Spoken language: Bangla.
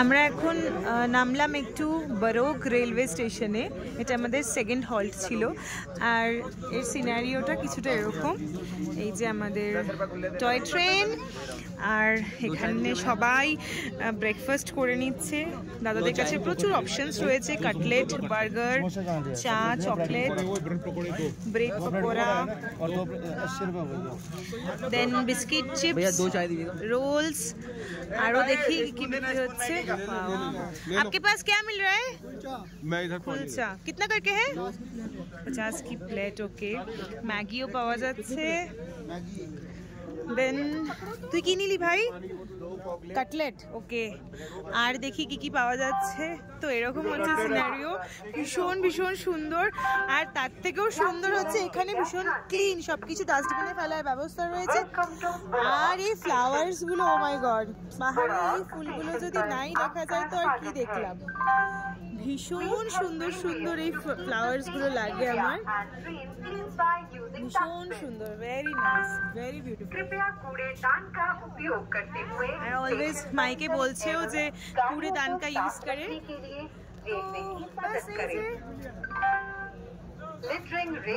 আমরা এখন নামলাম একটু বরোগ রেলওয়ে স্টেশনে। এটা আমাদের সেকেন্ড হল্ট ছিল। আর এর সিনারিওটা কিছুটা এরকম, এই যে আমাদের টয় ট্রেন, আর এখানে সবাই ব্রেকফাস্ট করে নিচ্ছে। দাদাদের কাছে প্রচুর অপশনস রয়েছে, কাটলেট, বার্গার, চা, চকলেট, ব্রেড পকোড়া, দেন বিস্কিট, চিপস, रोल्स। आरो देखिए कि बिक्री होচ্ছে। आपके पास क्या मिल रहा है? मैं इधर कुलचा कितना करके है? 50 की प्लेट। ओके, मैगिও পাওয়া যাচ্ছে। দেন তুই কি নিলি ভাই? কাটলেট। ওকে, আর দেখি কি কি পাওয়া যাচ্ছে। তো এরকম হচ্ছে সিনারিও, ভীষণ ভীষণ সুন্দর। আর তার থেকেও সুন্দর হচ্ছে এখানে ভীষণ ক্লিন, সবকিছু ডাস্টবিনে ফেলার ব্যবস্থা রয়েছে। আর এই ফ্লাওয়ার্স গুলো, ও মাই গড, বাহারে এই ফুলগুলো যদি নাই দেখা যায় তো আর কি দেখলাম। ভীষণ সুন্দর সুন্দর এই ফ্লাওয়ার্স গুলো লাগে আমার, ভীষণ সুন্দর, very nice, very beautiful. Are always মাইকে বলছেও যে কূড়েদান কা ইউজ করে। তো বাস এই যে